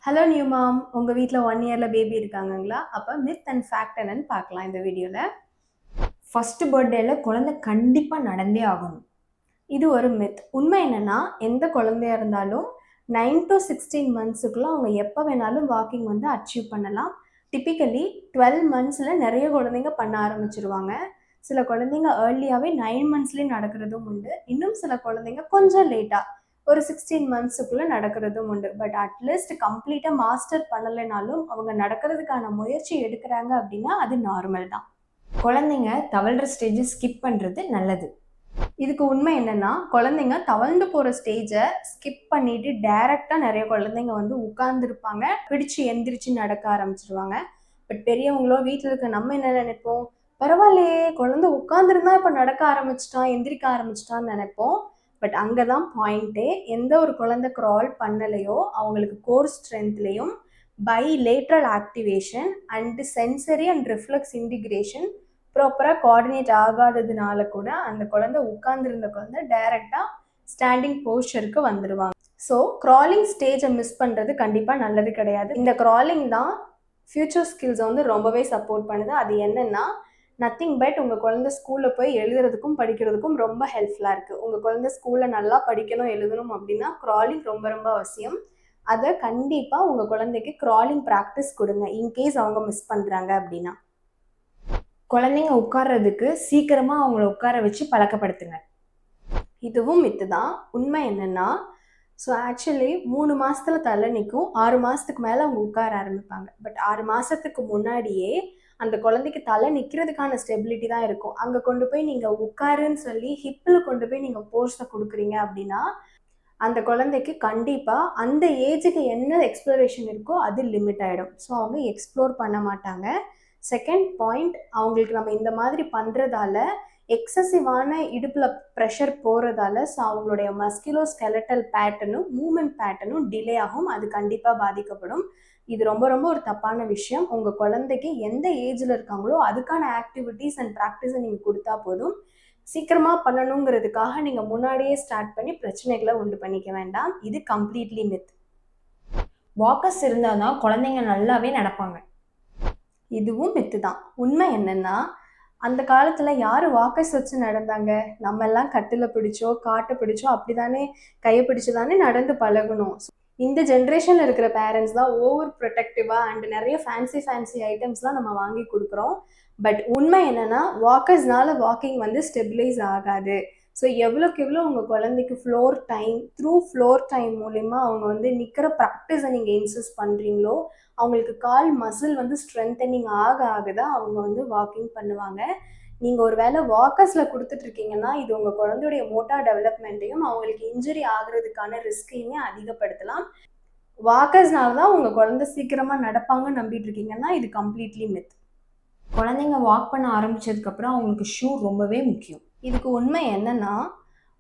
Hello new மாம், உங்கள் வீட்டில் 1 இயரில் பேபி இருக்காங்கங்களா? அப்போ மித் அண்ட் ஃபேக்ட் என்னன்னு பார்க்கலாம் இந்த வீடியோவில். ஃபர்ஸ்ட் பர்த்டேல குழந்தை கண்டிப்பாக நடந்தே ஆகணும். இது ஒரு மித். உண்மை என்னன்னா, எந்த குழந்தையா இருந்தாலும் 9 to 16 மந்த்ஸுக்குள்ள அவங்க எப்போ வேணாலும் வாக்கிங் வந்து அச்சீவ் பண்ணலாம். டிப்பிக்கலி 12 மந்த்ஸில் நிறைய குழந்தைங்க பண்ண ஆரம்பிச்சிருவாங்க. சில குழந்தைங்க ஏர்லியாகவே 9 மந்த்ஸ்லேயே நடக்கிறதும் உண்டு. இன்னும் சில குழந்தைங்க கொஞ்சம் லேட்டாக ஒரு 16 மந்த்ஸுக்குள்ளே நடக்கிறதும் உண்டு. பட் அட்லீஸ்ட் கம்ப்ளீட்டாக மாஸ்டர் பண்ணலைனாலும் அவங்க நடக்கிறதுக்கான முயற்சி எடுக்கிறாங்க அப்படின்னா அது நார்மல் தான். குழந்தைங்க தவழ்கிற ஸ்டேஜை ஸ்கிப் பண்ணுறது நல்லது. இதுக்கு உண்மை என்னன்னா, குழந்தைங்க தவழ்ந்து போகிற ஸ்டேஜை ஸ்கிப் பண்ணிட்டு டைரெக்டாக நிறைய குழந்தைங்க வந்து உட்கார்ந்துருப்பாங்க, பிடிச்சு எந்திரிச்சு நடக்க ஆரம்பிச்சிருவாங்க. பட் பெரியவங்களோ வீட்டில் இருக்க நம்ம என்ன நினைப்போம், பரவாயில்லையே குழந்தை உட்காந்துருந்தா இப்போ நடக்க ஆரம்பிச்சிட்டான், எந்திரிக்க ஆரம்பிச்சிட்டான்னு நினைப்போம். பட் அங்கே தான் பாயிண்ட்டே. எந்த ஒரு குழந்தை க்ரால் பண்ணலையோ அவங்களுக்கு கோர் ஸ்ட்ரென்த்லேயும் bilateral activation and sensory and reflex integration ப்ராப்பராக கோஆர்டினேட் ஆகாததுனால கூட அந்த குழந்தை உட்கார்ந்துருந்த குழந்தை டைரெக்டாக ஸ்டாண்டிங் போஸ்டருக்கு வந்துடுவாங்க. ஸோ க்ராலிங் ஸ்டேஜை மிஸ் பண்ணுறது கண்டிப்பாக நல்லது கிடையாது. இந்த க்ராலிங் தான் ஃப்யூச்சர் ஸ்கில்ஸை வந்து ரொம்பவே சப்போர்ட் பண்ணுது. அது என்னென்னா நத்திங் பட் உங்கள் குழந்தை ஸ்கூலில் போய் எழுதுறதுக்கும் படிக்கிறதுக்கும் ரொம்ப ஹெல்ப்ஃபுல்லாக இருக்குது. உங்கள் குழந்தை ஸ்கூலில் நல்லா படிக்கணும் எழுதணும் அப்படின்னா க்ராலிங் ரொம்ப ரொம்ப அவசியம். அதை கண்டிப்பாக உங்கள் குழந்தைக்கு க்ராலிங் ப்ராக்டிஸ் கொடுங்க இன்கேஸ் அவங்க மிஸ் பண்ணுறாங்க அப்படின்னா. குழந்தைங்க உட்கார்றதுக்கு சீக்கிரமாக அவங்கள உட்கார வச்சு பழக்கப்படுத்துங்க. இதுவும் மித்து தான். உண்மை என்னென்னா, ஸோ ஆக்சுவலி 3 மாதத்தில் தலை நிற்கும், 6 மாதத்துக்கு மேலே அவங்க உட்கார ஆரம்பிப்பாங்க. பட் 6 மாதத்துக்கு முன்னாடியே அந்த குழந்தைக்கு தலை நிற்கிறதுக்கான ஸ்டெபிலிட்டி தான் இருக்கும். அங்கே கொண்டு போய் நீங்கள் உட்காருன்னு சொல்லி ஹிப்பில் கொண்டு போய் நீங்கள் போர்ஸை கொடுக்குறீங்க அப்படின்னா அந்த குழந்தைக்கு கண்டிப்பாக அந்த ஏஜுக்கு என்ன எக்ஸ்ப்ளோரேஷன் இருக்கோ அது லிமிட் ஆகிடும். ஸோ அவங்க எக்ஸ்ப்ளோர் பண்ண மாட்டாங்க. செகண்ட் பாயிண்ட், அவங்களுக்கு நம்ம இந்த மாதிரி பண்ணுறதால எக்ஸசிவான இடுப்பில் ப்ரெஷர் போகிறதால ஸோ அவங்களுடைய மஸ்குலோ ஸ்கெலட்டல் பேட்டர்னும் மூமெண்ட் பேட்டர்னும் டிலே ஆகும். அது கண்டிப்பாக பாதிக்கப்படும். இது ரொம்ப ரொம்ப ஒரு தப்பான விஷயம். உங்கள் குழந்தைக்கு எந்த ஏஜில் இருக்காங்களோ அதுக்கான ஆக்டிவிட்டீஸ் அண்ட் ப்ராக்டிஸை நீங்கள் கொடுத்தா போதும். சீக்கிரமாக பண்ணணுங்கிறதுக்காக நீங்கள் முன்னாடியே ஸ்டார்ட் பண்ணி பிரச்சனைகளை உண்டு பண்ணிக்க வேண்டாம். இது கம்ப்ளீட்லி மித். வாக்கர்ஸ் இருந்தால் தான் குழந்தைங்க நல்லாவே நடப்பாங்க. இதுவும் மித்து தான். உண்மை என்னென்னா, அந்த காலத்தில் யார் வாக்கர்ஸ் வச்சு நடந்தாங்க? நம்ம எல்லாம் கட்டில் பிடிச்சோ காட்டை பிடிச்சோ அப்படி தானே கையை பிடிச்சி தானே நடந்து பழகணும். இந்த ஜென்ரேஷனில் இருக்கிற பேரண்ட்ஸ் தான் ஓவர் ப்ரொடெக்டிவாக அண்ட் நிறைய ஃபேன்சி ஐட்டம்ஸ்லாம் நம்ம வாங்கி கொடுக்குறோம். பட் உண்மை என்னென்னா, வாக்கர்ஸ்னால வாக்கிங் வந்து ஸ்டெபிலைஸ் ஆகாது. ஸோ எவ்வளோக்கு எவ்வளோ உங்கள் குழந்தைக்கு ஃப்ளோர் டைம் மூலிமா அவங்க வந்து நிற்கிற ப்ராக்டிஸை நீங்கள் இன்சிஸ்ட் பண்ணுறீங்களோ அவங்களுக்கு கால் மசில் வந்து ஸ்ட்ரென்தனிங் ஆகுதான் அவங்க வந்து வாக்கிங் பண்ணுவாங்க. நீங்கள் ஒரு வேளை வாக்கர்ஸில் கொடுத்துட்ருக்கீங்கன்னா இது உங்கள் குழந்தையுடைய மோட்டார் டெவலப்மெண்ட்டையும் அவங்களுக்கு இன்ஜுரி ஆகுறதுக்கான ரிஸ்கையுமே அதிகப்படுத்தலாம். வாக்கர்ஸ்னால தான் உங்கள் குழந்தை சீக்கிரமாக நடப்பாங்கன்னு நம்பிட்டு இருக்கீங்கன்னா இது கம்ப்ளீட்லி மித். குழந்தைங்க வாக் பண்ண ஆரம்பித்ததுக்கப்புறம் அவங்களுக்கு ஷூ ரொம்பவே முக்கியம். இதுக்கு உண்மை என்னென்னா,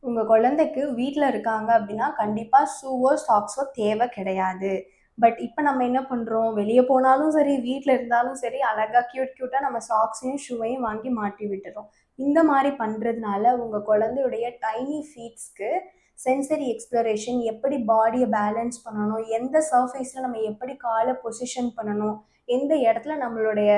உங்கள் குழந்தைக்கு வீட்டில் இருக்காங்க அப்படின்னா கண்டிப்பாக ஷூவோ சாக்ஸோ தேவை கிடையாது. பட் இப்போ நம்ம என்ன பண்ணுறோம், வெளியே போனாலும் சரி வீட்டில் இருந்தாலும் சரி அழகாக க்யூட்டாக நம்ம சாக்ஸையும் ஷூவையும் வாங்கி மாட்டி விட்டுறோம். இந்த மாதிரி பண்ணுறதுனால உங்கள் குழந்தையுடைய டைனி ஃபீட்ஸ்க்கு சென்சரி எக்ஸ்ப்ளோரேஷன், எப்படி பாடியை பேலன்ஸ் பண்ணணும், எந்த சர்ஃபேஸில் நம்ம எப்படி காலை பொசிஷன் பண்ணணும், எந்த இடத்துல நம்மளுடைய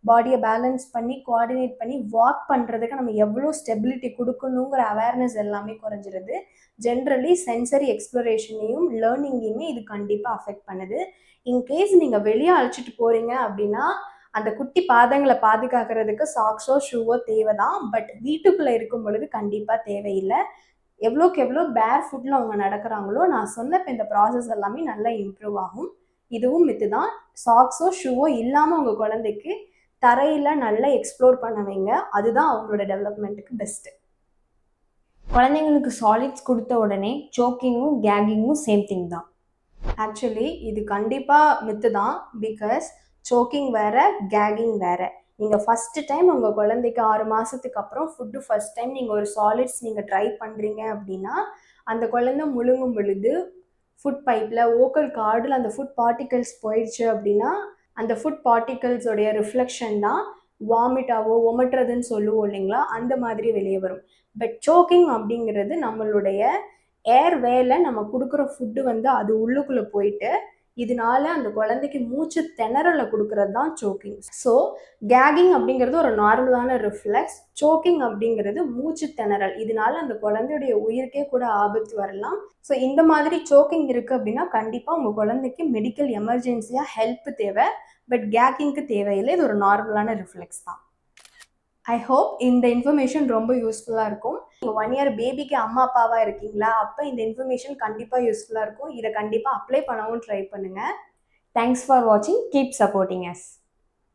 பாடியை பேலன்ஸ் பண்ணி கோஆர்டினேட் பண்ணி வாக் பண்ணுறதுக்கு நம்ம எவ்வளோ ஸ்டெபிலிட்டி கொடுக்கணுங்கிற அவேர்னஸ் எல்லாமே குறைஞ்சிருது. ஜென்ரலி சென்சரி எக்ஸ்ப்ளோரேஷனையும் லேர்னிங்கையுமே இது கண்டிப்பாக அஃபெக்ட் பண்ணுது. இன்கேஸ் நீங்கள் வெளியே அழைச்சிட்டு போகிறீங்க அப்படின்னா அந்த குட்டி பாதங்களை பாதுகாக்கிறதுக்கு சாக்ஸோ ஷூவோ தேவை தான். பட் வீட்டுக்குள்ளே இருக்கும் பொழுது கண்டிப்பாக தேவையில்லை. எவ்வளோக்கு எவ்வளோ பேர் ஃபுட்டில் அவங்க நடக்கிறாங்களோ நான் சொன்ன இப்போ இந்த ப்ராசஸ் எல்லாமே நல்லா இம்ப்ரூவ் ஆகும். இதுவும் மித்து தான். சாக்ஸோ ஷூவோ இல்லாமல் உங்கள் குழந்தைக்கு தரையில் நல்லா எக்ஸ்ப்ளோர் பண்ண வைங்க. அதுதான் அவங்களோட டெவலப்மெண்ட்டுக்கு பெஸ்ட்டு. குழந்தைங்களுக்கு சாலிட்ஸ் கொடுத்த உடனே சோக்கிங்கும் கேகிங்கும் சேம் திங் தான். ஆக்சுவலி இது கண்டிப்பாக மித்து தான். பிகாஸ் சோக்கிங் வேறு, கேகிங் வேறு. நீங்கள் ஃபஸ்ட்டு டைம் உங்கள் குழந்தைக்கு 6 மாதத்துக்கு அப்புறம் ஃபஸ்ட் டைம் நீங்கள் ஒரு சாலிட்ஸ் நீங்கள் ட்ரை பண்ணுறீங்க அப்படின்னா அந்த குழந்தை முழுங்கும் பொழுது ஃபுட் பைப்பில் ஓக்கல் கார்டில் அந்த ஃபுட் பார்ட்டிகல்ஸ் போயிடுச்சு அப்படின்னா அந்த ஃபுட் பார்ட்டிகல்ஸோடைய ரிஃப்ளெக்ஷன் தான் வாமிட்டாவோ ஒமட்டுறதுன்னு சொல்லுவோம் இல்லைங்களா, அந்த மாதிரி வெளியே வரும். பட் சோக்கிங் அப்படிங்கிறது நம்மளுடைய ஏர் வேல நம்ம கொடுக்குற ஃபுட்டு வந்து அது உள்ளுக்குள்ளே போயிட்டு இதனால அந்த குழந்தைக்கு மூச்சு திணறலை கொடுக்கறது தான் சோக்கிங். ஸோ கேகிங் அப்படிங்கிறது ஒரு நார்மலான ரிஃப்ளெக்ஸ். சோக்கிங் அப்படிங்கிறது மூச்சு திணறல். இதனால அந்த குழந்தையுடைய உயிருக்கே கூட ஆபத்து வரலாம். ஸோ இந்த மாதிரி சோக்கிங் இருக்குது அப்படின்னா கண்டிப்பாக உங்கள் குழந்தைக்கு மெடிக்கல் எமர்ஜென்சியாக ஹெல்ப் தேவை. பட் கேகிங்க்கு தேவையில்லை. இது ஒரு நார்மலான ரிஃப்ளெக்ஸ் தான். ஐ ஹோப் இந்த இன்ஃபர்மேஷன் ரொம்ப யூஸ்ஃபுல்லாக இருக்கும். நீங்கள் 1 இயர் பேபிக்கு அம்மா அப்பாவாக இருக்கீங்களா, அப்போ இந்த இன்ஃபர்மேஷன் கண்டிப்பாக யூஸ்ஃபுல்லாக இருக்கும். இதை கண்டிப்பாக அப்ளை பண்ணவும் ட்ரை பண்ணுங்கள். தேங்க்ஸ் ஃபார் வாட்சிங். Keep supporting us.